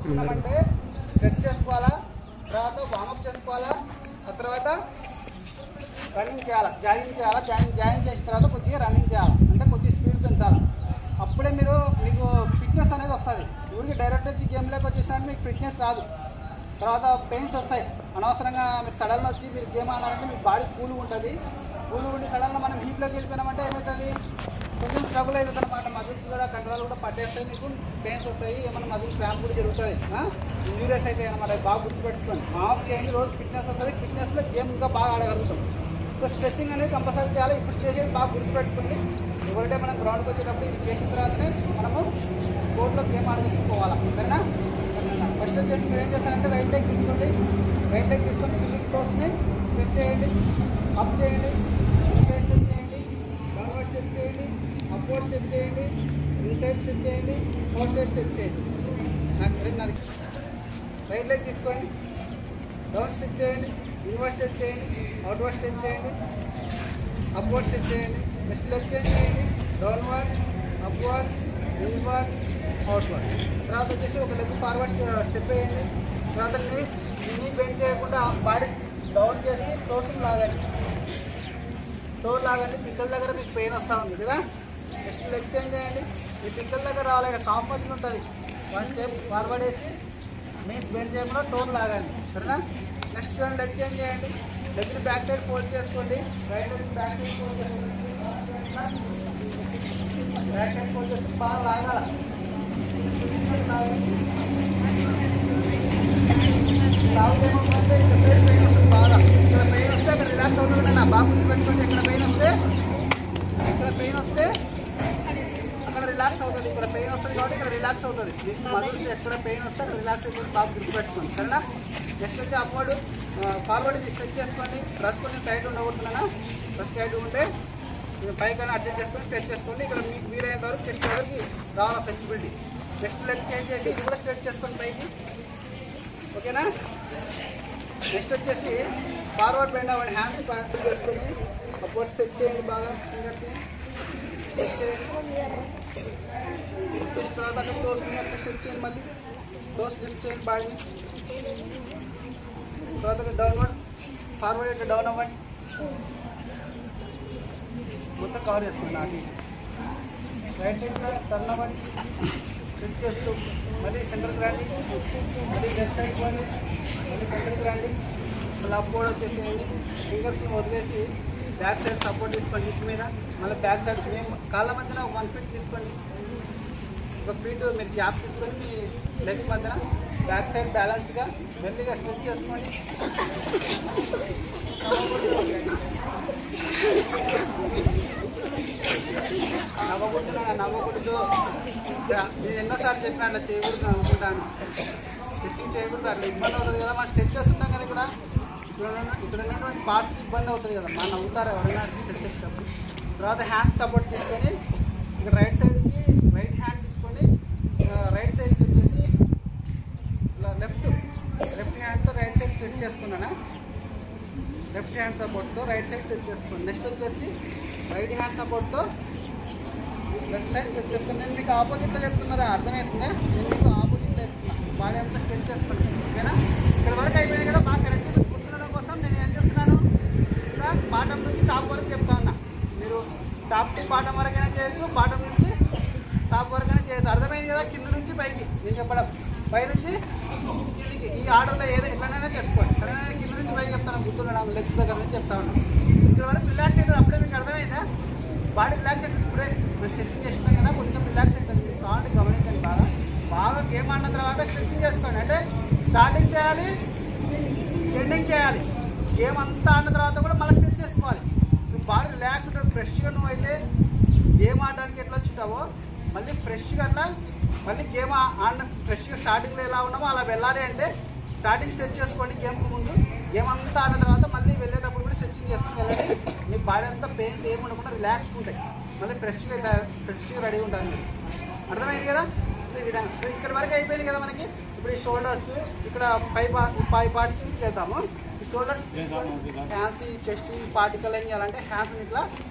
చేసుకున్నామంటే స్ట్రెచ్ చేసుకోవాలా, తర్వాత వార్మప్ చేసుకోవాలా, ఆ తర్వాత రన్నింగ్ చేయాలి, జాగింగ్ చేయాలా. జాగింగ్ చేసిన తర్వాత కొద్దిగా రన్నింగ్ చేయాలి, అంటే కొద్దిగా స్పీడ్ పెంచాలి. అప్పుడే మీకు ఫిట్నెస్ అనేది వస్తుంది. ఊరికి డైరెక్ట్ వచ్చి గేమ్లోకి వచ్చేసినట్టు మీకు ఫిట్నెస్ రాదు. తర్వాత పెయిన్స్ వస్తాయి. అనవసరంగా మీరు సడన్గా వచ్చి మీరు గేమ్ ఆడాలంటే మీకు బాడీ కూల్గా ఉంటుంది. కూల్గా ఉండి సడన్గా మనం హీట్లోకి వెళ్ళిపోయినామంటే ఏమవుతుంది, కొంచెం స్ట్రగుల్ అవుతుంది అనమాట. మజిల్స్ కూడా కంట్రోల్ కూడా పట్టేస్తాయి, మీకు పెయిన్స్ వస్తాయి, ఏమైనా మజిల్ క్రాంప్ కూడా జరుగుతుంది, ఇంజూరియస్ అవుతాయి అనమాట. బాగా గుర్తుపెట్టుకోండి. ఆఫ్ చేయండి, రోజు ఫిట్నెస్ వస్తుంది. ఫిట్నెస్లో గేమ్ ఇంకా బాగా ఆడగలుగుతాం. సో స్ట్రెచ్చింగ్ అనేది కంపల్సరీ చేయాలి. ఇప్పుడు చేసేది బాగా గుర్తుపెట్టుకోండి. ఎవరిడే మనం గ్రౌండ్కి వచ్చేటప్పుడు ఇది చేసిన తర్వాతనే మనము కోర్టులో గేమ్ ఆడడానికి పోవాలా, సరేనా? ఫస్ట్ వచ్చేసి మీరు ఏం చేస్తారంటే రైట్ లెగ్ తీసుకోండి. రైట్ లెగ్ తీసుకొని కిందికి టోస్ని స్ట్రెచ్ చేయండి, అప్ చేయండి, ఇన్సైడ్ స్ట్రెచ్ చేయండి, డౌన్వర్డ్ స్ట్రెచ్ చేయండి, అప్వర్డ్ స్ట్రెచ్ చేయండి, ఇన్సైడ్ స్ట్రెచ్ చేయండి, అవుట్ సైడ్ స్ట్రెచ్ చేయండి. నాది రైట్ లెగ్ తీసుకోండి, డౌన్ స్ట్రెచ్ చేయండి, ఇన్వర్డ్ స్ట్రెచ్ చేయండి, అవుట్వర్డ్ స్ట్రెచ్ చేయండి, అప్వర్డ్ స్ట్రెచ్ చేయండి. నెక్స్ట్ లెగ్ చేంజ్ చేయండి, డౌన్వర్డ్, అప్వర్డ్, ఇన్వర్డ్, అవుట్వర్డ్. తర్వాత వచ్చేసి ఒక లెగ్ ఫార్వర్డ్ స్టెప్ వేయండి. తర్వాత నీ బెండ్ చేయకుండా బాడీ డౌన్ చేసి టోస్ని లాగండి. టోర్ లాగండి. పిక్కల దగ్గర మీకు పెయిన్ వస్తూ ఉంది కదా. నెక్స్ట్ లెగ్ చేంజ్ చేయండి. మీ పిక్కల దగ్గర రావాలి, కాఫ్ మజిల్ ఉంటుంది. వన్ స్టెప్ ఫార్వర్డ్ వేసి మీన్స్ బెండ్ చేయకుండా టోర్ లాగండి, సరేనా? నెక్స్ట్ లెగ్ చేంజ్ చేయండి. లెగ్ని బ్యాక్ సైడ్ ఫోల్డ్ చేసుకోండి. Right leg back side fold చేసుకోండి. బ్యాక్ సైడ్ ఫోల్డ్ చేసి బాగా లాగాల. లాగుదేమోంటే ఇక్కడ సైడ్ పెయిన్ వస్తుంది బాగా. ఇక్కడ పెయిన్ వస్తే అక్కడ రిలాక్స్ అవుతుంది. నా బాగా గుర్తుపెట్టుకోండి. ఇక్కడ పెయిన్ వస్తే అక్కడ రిలాక్స్ అవుతుంది. ఇక్కడ పెయిన్ వస్తుంది కాబట్టి ఇక్కడ రిలాక్స్ అవుతుంది. మజిల్స్ ఎక్కడ పెయిన్ వస్తే అక్కడ రిలాక్స్ అవుతుంది. బాగా గుర్తుపెట్టుకోండి, సరేనా? నెక్స్ట్ వచ్చి అప్వర్డ్ ఫార్వర్డ్ ఇది స్ట్రెచ్ చేసుకోండి. ప్రెస్ కొంచెం టైట్ ఉండకూడదునా. ప్రెస్ టైట్ ఉంటే పైకైనా అడ్జస్ట్ చేసుకొని స్ట్రెచ్ చేసుకోండి. ఇక్కడ మీకు వీలైనంత వరకు చెస్ట్ వరకు రావాలి ఫ్లెక్సిబిలిటీ. నెక్స్ట్ లెగ్ చేంజ్ చేసి ఇది కూడా స్ట్రెచ్ చేసుకోండి పైకి, ఓకేనా? నెక్స్ట్ వచ్చేసి ఫార్వర్డ్ బెండ్ అవ్వండి. హ్యాండ్స్ ప్యాక్ చేసుకొని అప్వర్డ్ స్ట్రెచ్ చేయండి బాగా. ఫింగర్స్ని స్ట్రెచ్ చేయండి. చేసిన తర్వాత అక్కడ టోస్ని అక్కడ స్ట్రెచ్ చేయండి. మళ్ళీ టోస్ స్ట్రెచ్ చేయండి బాడీని. తర్వాత డౌన్వర్డ్, ఫార్వర్డ్ అయితే డౌన్ అవ్వండి. మొత్తం కవర్ చేసుకోండి. నాటి రైట్ సైడ్ టర్న్ అవ్వండి, స్ట్రెచ్ చేస్తూ మళ్ళీ సెంటర్కి రండి, మళ్ళీ లెఫ్ట్ సైడ్ పోండి, మళ్ళీ సెంటర్కి రండి. మళ్ళీ అప్వర్డ్ వచ్చేసేయండి. ఫింగర్స్ని వదిలేసి బ్యాక్ సైడ్ సపోర్ట్ తీసుకోండి హిప్ మీద. మళ్ళీ బ్యాక్ సైడ్ మేము కాళ్ళ మధ్యన ఒక 1 ఫీట్ తీసుకోండి. ఒక ఫీట్ మీరు గ్యాప్ తీసుకొని మీ లెగ్స్ మధ్యన బ్యాక్ సైడ్ బ్యాలెన్స్గా మెల్లిగా స్ట్రెచ్ చేసుకోండి. నవ్వకూడదు. నేను ఎన్నోసార్లు చెప్పిన అట్లా చేయకూడదు అనుకుంటాను. స్ట్రెచ్చింగ్ చేయకూడదు, అట్లా ఇబ్బంది అవుతుంది కదా. మనం స్ట్రెచ్ చేస్తుంటాం కదా. ఇక్కడ ఉన్నటువంటి పార్ట్స్కి ఇబ్బంది అవుతుంది కదా. మనం నవ్వుతారు ఎవరైనా స్ట్రెచ్ చేసేటప్పుడు. తర్వాత హ్యాండ్ సపోర్ట్ తీసుకొని ఇక్కడ రైట్ సైడ్కి రైట్ హ్యాండ్ తీసుకొని రైట్ సైడ్కి వచ్చేసి ఇలా లెఫ్ట్ హ్యాండ్తో రైట్ సైడ్ స్ట్రెచ్ చేసుకున్నానా. లెఫ్ట్ హ్యాండ్ సపోర్ట్తో రైట్ సైడ్ స్ట్రెచ్ చేసుకోండి. నెక్స్ట్ వచ్చేసి రైట్ హ్యాండ్ సపోర్ట్తో లెఫ్ట్ సైడ్ స్ట్రెచ్ చేసుకోండి. నేను మీకు ఆపోజిట్లో చెప్తున్నారా, అర్థమవుతుందా? నేను మీకు ఆపోజిట్లో చెప్తున్నా. బాడీ అంతా స్ట్రెచ్ చేసుకోండి, ఓకేనా? ఇక్కడ వరకు అయిపోయింది కదా. బాగా కరెక్ట్గా గుర్తుండడం కోసం నేను ఏం చేస్తున్నాను, ఇలా బాటం నుంచి టాప్ వరకు చెప్తా ఉన్నా. మీరు టాప్ టు బాటం వరకైనా చేయొచ్చు, బాటం నుంచి టాప్ వరకైనా చేయొచ్చు. అర్థమైంది కదా? కింద నుంచి పైకి నేను చెప్పడం, పై నుంచి కిందికి, ఈ ఆర్డర్లో ఏదో ఎట్లనైనా చేసుకోండి, సరేనా? కింద నుంచి పైకి చెప్తాను, గుర్తుండడం లెగ్స్ దగ్గర నుంచి చెప్తా ఉన్నాను. ఇక్కడ వరకు రిలాక్స్ అవుతుంది. అప్పుడే మీకు అర్థమైందా? బాడీ రిలాక్స్ అవుతుంది. ఇప్పుడే మీరు స్ట్రెచ్చింగ్ చేసినా కదా కొంచెం రిలాక్స్ అవుతుంది. మీరు కావాలంటే గమనించండి. బాగా గేమ్ ఆడిన తర్వాత స్ట్రెచ్చింగ్ చేసుకోండి. అంటే స్టార్టింగ్ చేయాలి, ఎండింగ్ చేయాలి. గేమ్ అంతా ఆడిన తర్వాత కూడా మళ్ళీ స్ట్రెచ్ చేసుకోవాలి. నువ్వు బాడీ రిలాక్స్ ఉంటుంది. ఫ్రెష్గా నువ్వు అయితే గేమ్ ఆడడానికి ఎట్లా వచ్చుంటావో మళ్ళీ ఫ్రెష్గా అట్లా మళ్ళీ గేమ్ ఆడిన ఫ్రెష్గా స్టార్టింగ్లో ఎలా ఉన్నామో అలా వెళ్ళాలి. అంటే స్టార్టింగ్ స్ట్రెచ్ చేసుకోండి గేమ్కి ముందు. గేమ్ అంతా ఆడిన తర్వాత మళ్ళీ వెళ్ళేటప్పుడు కూడా స్ట్రెచ్చింగ్ చేసుకుని వెళ్ళండి. మీ బాడీ అంతా పెయిన్స్ ఏమి ఉండకుండా రిలాక్స్గా ఉంటాయి. మళ్ళీ ఫ్రెష్గా రెడీగా ఉంటుంది. అర్థమైంది కదా? సో ఈ విధంగా. సో ఇక్కడ వరకు అయిపోయింది కదా మనకి. ఇప్పుడు ఈ షోల్డర్స్ ఇక్కడ 5 పార్ట్స్ చేద్దాము. ఈ షోల్డర్స్ హ్యాండ్స్, చెస్ట్ పార్టికల్ ఏం చేయాలంటే హ్యాండ్స్ని ఇట్లా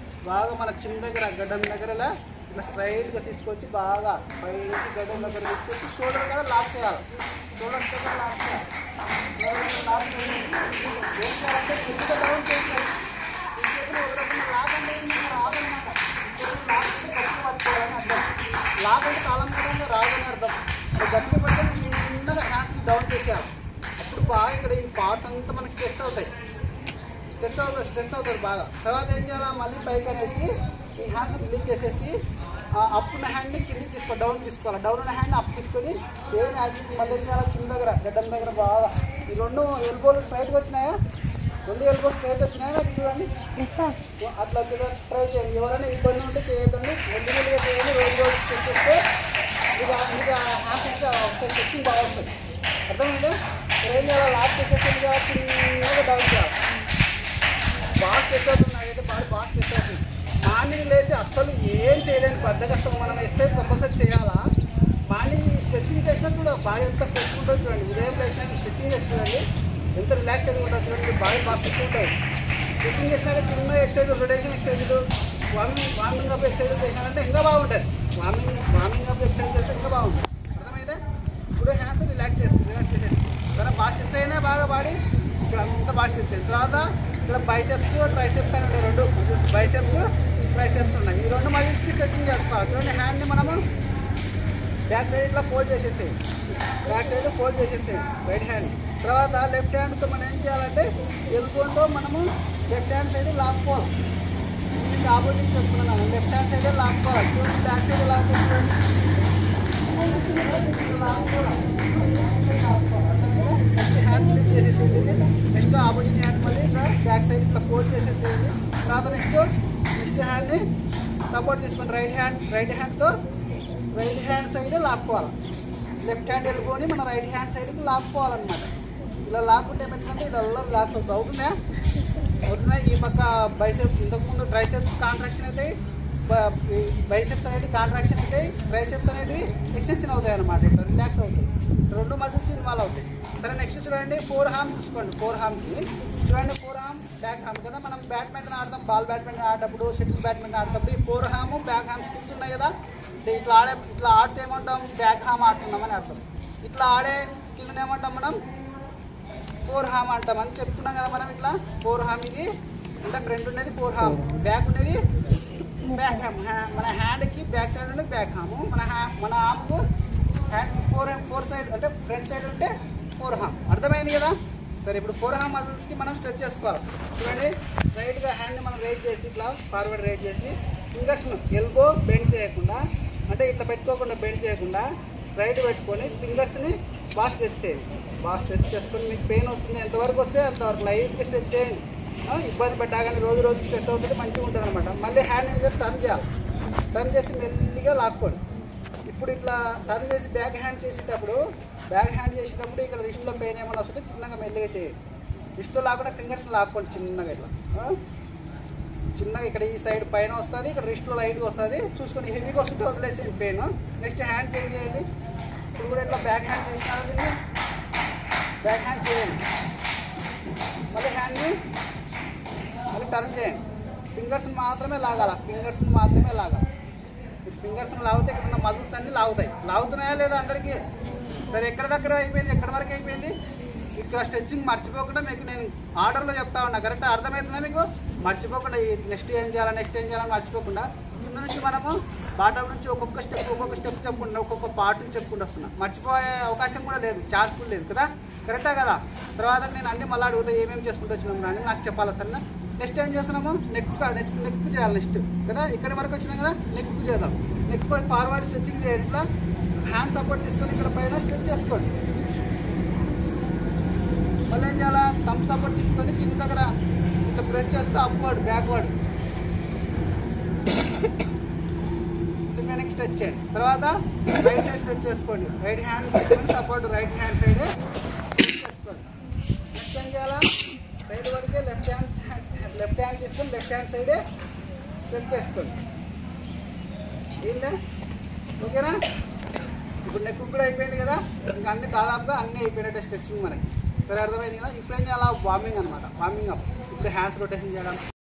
బాగా మన చిన్న దగ్గర గడ్డం దగ్గర ఇలా స్ట్రైట్గా తీసుకొచ్చి బాగా పైకి గడ్డం దగ్గర తీసుకొచ్చి షోల్డర్ కూడా లాక్ చేయాలి. షోల్డర్ స్ట్రెచ్ లాక్ చేయాలి. లాక్ చేయాలి. ఏం చేయాలంటే కిందకి డౌన్ చేయాలి. ఈ చేతులు వదలకుండా లాక్ అంటే రాదన్నమాట. లాక్ అంటే గట్టిగా పట్టుకోవాలని అర్థం. లాక్ అంటే కాలం మీద రాదని అర్థం. గట్టిగా పట్టుకొని చిన్నగా హ్యాండ్స్ని డౌన్ చేసేయాలి. అప్పుడు బాగా ఇక్కడ ఈ పార్ట్స్ అంతా మనకి స్ట్రెచ్ అవుతాయి. స్ట్రెచ్ అవుతుంది బాగా. తర్వాత ఏం చేయాలి, మళ్ళీ పైకి అనేసి ఈ హ్యాండ్స్ రిలీజ్ చేసేసి అప్ ఉన్న హ్యాండ్ని కిందికి తీసుకోవాలి, డౌన్ తీసుకోవాలి. డౌన్ ఉన్న హ్యాండ్ అప్ తీసుకొని సేమ్ యాక్టివిటీ మళ్ళీ ఏం చేయాలి, కింద దగ్గర గడ్డం దగ్గర బాగా ఈ రెండు ఎల్బోలు స్ట్రైట్గా వచ్చినాయా, రెండు ఎల్బోలు స్ట్రైట్ వచ్చినాయా నాకు చూడండి. అట్లా వచ్చేదా ట్రై చేయండి. ఎవరైనా ఇబ్బంది ఉంటే చేయొద్దండి, మెల్లిమెల్లిగా చేయండి. రోజు చెక్ చేస్తే మీకు హ్యాండ్స్ ఇంకా వస్తాయి, చెక్కింగ్ బాగా వస్తుంది. అర్థమైందా? ఏం చేయాలి, లాక్ చేసేసి చిన్నగా డౌన్ చేయాలి. బాగా స్ట్రెచ్ అవుతున్నాయి అయితే బాగా స్ట్రెచ్ అవుతుంది. మార్నింగ్ లేసి అస్సలు ఏం చేయలేని పెద్ద కష్టం. మనం ఎక్సర్సైజ్ కంపల్సరీ చేయాలా. మార్నింగ్ స్ట్రెచ్చింగ్ చేసినా కూడా బాగా ఎంత ఫ్రెష్ ఉంటుంది చూడండి. ఉదయం లేసినా స్ట్రెచ్చింగ్ చేసి చూడండి ఎంత రిలాక్స్ అయితే ఉంటుంది చూడండి. బాగా ఫ్రెష్ ఉంటుంది. స్ట్రెచ్చింగ్ చేసినాక చిన్న ఎక్సర్సైజ్, రొటేషన్ ఎక్సర్సైజులు, వార్మింగ్ అప్ ఎక్సర్సైజ్ చేసినారంటే ఇంకా బాగుంటుంది. వార్మింగ్ అప్ ఎక్సర్సైజ్ చేస్తే ఇంకా బాగుంటుంది. అర్థమైతే? ఇప్పుడు హ్యాండ్స్ రిలాక్స్ చేసేది కానీ బాగా స్ట్రెచ్ అయినా బాగా బాడీ ఇక్కడ అంతా బాగా స్ట్రెచ్ అయింది. తర్వాత ఇక్కడ బైసెప్స్, ట్రైసెప్స్ అని ఉంటాయి. రెండు బైసెప్స్, ట్రైసెప్స్ ఉన్నాయి. ఈ రెండు మజిల్స్కి స్ట్రెచింగ్ చేసుకోవాలి. చూడండి హ్యాండ్ని మనము బ్యాక్ సైడ్ ఇట్లా ఫోల్డ్ చేసేసేది, బ్యాక్ సైడ్ ఫోల్డ్ చేసేసేది రైట్ హ్యాండ్. తర్వాత లెఫ్ట్ హ్యాండ్తో మనం ఏం చేయాలంటే ఎల్బోతో మనము లెఫ్ట్ హ్యాండ్ సైడ్ లాక్కోవాలి. మీకు ఆపోజిట్ చెప్తున్నాను, లెఫ్ట్ హ్యాండ్ సైడే లాక్కోవాలి. చూడండి బ్యాక్ సైడ్ లాక్ చేసుకోండి, నెక్స్ట్ హ్యాండ్ రిలీజ్ చేసేసేయండి. నెక్స్ట్ ఆపోజిట్ హ్యాండ్ మళ్ళీ ఇట్లా బ్యాక్ సైడ్ ఇట్లా ఫోల్డ్ చేసేసేయండి. తర్వాత నెక్స్ట్ హ్యాండ్ని సపోర్ట్ తీసుకోండి. రైట్ హ్యాండ్తో రైట్ హ్యాండ్ సైడ్ లాక్కోవాలి. లెఫ్ట్ హ్యాండ్ ఎల్బోని మన రైట్ హ్యాండ్ సైడ్కి లాక్కోవాలన్నమాట. ఇలా లాక్కుంటే ఏమవుతుందంటే ఇదల్లా రిలాక్స్ అవుతుంది. అవుతుందా? ఈ పక్క బైసెప్స్, ఇంతకుముందు ట్రైసెప్స్ కాంట్రాక్షన్ అవుతాయి, బైసెప్స్ అనేవి కాంట్రాక్షన్ అవుతాయి, ట్రైసెప్స్ అనేవి ఎక్స్టెన్షన్ అవుతాయి అన్నమాట. ఇట్లా రిలాక్స్ అవుతాయి, రెండు మజిల్స్ ఇన్వాల్వ్ అవుతాయి. సరే నెక్స్ట్ చూడండి, ఫోర్ హామ్ చూసుకోండి. ఫోర్ హామ్కి చూడండి, ఫోర్ హామ్ బ్యాక్ హామ్ కదా. మనం బ్యాడ్మింటన్ ఆడతాం, బాల్ బ్యాడ్మింటన్ ఆడేటప్పుడు, షటిల్ బ్యాడ్మింటన్ ఆడేటప్పుడు ఈ ఫోర్ హామ్ బ్యాక్ హామ్ స్కిల్స్ ఉన్నాయి కదా. ఇట్లా ఆడితే ఏమంటాం, బ్యాక్ హామ్ ఆడుతున్నామని అర్థం. ఇట్లా ఆడే స్కిల్ని ఏమంటాం మనం, ఫోర్ హామ్ అంటాం అని చెప్తున్నాం కదా మనం. ఇట్లా ఫోర్ హామ్ ఇది అంటే ఫ్రంట్ ఉండేది ఫోర్ హామ్, బ్యాక్ ఉండేది బ్యాక్ హామ్. మన హ్యాండ్కి బ్యాక్ సైడ్ ఉండేది బ్యాక్ హామ్, మన హామ్కు హ్యాండ్ ఫోర్ సైడ్ అంటే ఫ్రంట్ సైడ్ ఉంటే ఫోర్ హామ్. అర్థమైంది కదా? సరే ఇప్పుడు ఫోర్ హామ్ మజిల్స్కి మనం స్ట్రెచ్ చేసుకోవాలి. చూడండి స్ట్రైట్గా హ్యాండ్ని మనం రేజ్ చేసి ఇట్లా ఫార్వర్డ్ రేజ్ చేసి ఫింగర్స్ను ఎల్బో బెండ్ చేయకుండా, అంటే ఇట్లా పెట్టుకోకుండా బెండ్ చేయకుండా స్ట్రైట్ పెట్టుకొని ఫింగర్స్ని బాగా స్ట్రెచ్ చేయండి. బాగా స్ట్రెచ్ చేసుకొని మీకు పెయిన్ వస్తుంది ఎంతవరకు వస్తే అంతవరకు లైట్గా స్ట్రెచ్ చేయండి. ఇబ్బంది పెట్టాగానే రోజు స్ట్రెచ్ అవుతుంది, మంచిగా ఉంటుంది అనమాట. మళ్ళీ హ్యాండ్ ఏం చేసి టర్న్ చేయాలి. టర్న్ చేసి మెల్లిగా లాక్కోండి. ఇప్పుడు ఇట్లా టర్న్ చేసి బ్యాక్ హ్యాండ్ చేసేటప్పుడు ఇక్కడ రిస్ట్లో పెయిన్ ఏమైనా వస్తుంటే చిన్నగా మెల్లిగా చేయండి. రిస్ట్లో లాకుండా ఫింగర్స్ లాక్కోండి చిన్నగా ఇట్లా. చిన్నగా ఇక్కడ ఈ సైడ్ పైన వస్తుంది, ఇక్కడ రిస్ట్లో లైట్గా వస్తుంది. చూసుకొని హెవీగా వస్తుంటే వదిలేసేయండి పెయిన్. నెక్స్ట్ హ్యాండ్ చేంజ్ చేయండి. ఇప్పుడు కూడా ఇట్లా బ్యాక్ హ్యాండ్ చేసినారు, దీన్ని బ్యాక్ హ్యాండ్ చేయండి. మళ్ళీ హ్యాండ్ని మళ్ళీ టర్న్ చేయండి. ఫింగర్స్ని మాత్రమే లాగాల, ఫింగర్స్ని లాగితే ఇక్కడ ఉన్న మజిల్స్ అన్నీ లాగుతున్నాయా లేదా అందరికీ? సరే ఎక్కడ దగ్గర అయిపోయింది, ఎక్కడి వరకు అయిపోయింది? ఇక్కడ స్ట్రెచ్చింగ్ మర్చిపోకుండా మీకు నేను ఆర్డర్లో చెప్తా ఉన్నా. కరెక్ట్గా అర్థమవుతుందా మీకు? మర్చిపోకుండా నెక్స్ట్ ఏం చేయాలని మర్చిపోకుండా కింద నుంచి మనము బాటమ్ నుంచి ఒక్కొక్క స్టెప్ చెప్పుకుంటా, ఒక్కొక్క పార్ట్కి చెప్పుకుంటూ వస్తున్నాం. మర్చిపోయే అవకాశం కూడా లేదు, ఛాన్స్ కూడా లేదు కదా. కరెక్టా కదా? తర్వాత నేను అన్నీ మళ్ళీ అడుగుతా ఏమేమి చేసుకుంటూ వచ్చినాము అని నాకు చెప్పాలి సరేనా. నెక్స్ట్ ఏం చేస్తున్నాము, నెక్ చేయాలి నెక్స్ట్ కదా. ఇక్కడి వరకు వచ్చినాం కదా, నెక్ చేద్దాం. నెక్ ఫార్వర్డ్ స్ట్రెచ్చింగ్ చేయాలి. ఇట్లా హ్యాండ్ సపోర్ట్ తీసుకొని ఇక్కడ పైన స్ట్రెచ్ చేసుకోండి. మళ్ళీ ఏం చేయాలా, థంబ్ సపోర్ట్ తీసుకొని కింద దగ్గర ఇట్లా ప్రెస్ చేస్తే అప్వర్డ్ బ్యాక్వర్డ్ వెనక్కి స్ట్రెచ్ చేయండి. తర్వాత రైట్ సైడ్ స్ట్రెచ్ చేసుకోండి. రైట్ హ్యాండ్ తీసుకొని సపోర్ట్ రైట్ హ్యాండ్ సైడ్ చేసుకోండి. నెక్స్ట్ ఏం చేయాలా, సైడ్ వరకే లెఫ్ట్ హ్యాండ్ తీసుకొని లెఫ్ట్ హ్యాండ్ సైడే స్ట్రెచ్ చేసుకోండి. ఏందా ఓకేనా? ఇప్పుడు నెక్ కూడా అయిపోయింది కదా, ఇంకా అన్ని దాదాపుగా అన్నీ అయిపోయినట్టే స్ట్రెచ్చింగ్ మనకి. సరే అర్థమైంది కదా. ఇప్పుడు ఏం చేయాలా, వార్మింగ్ అనమాట, వార్మింగ్ అప్. ఇప్పుడు హ్యాండ్స్ రొటేషన్ చేయడం.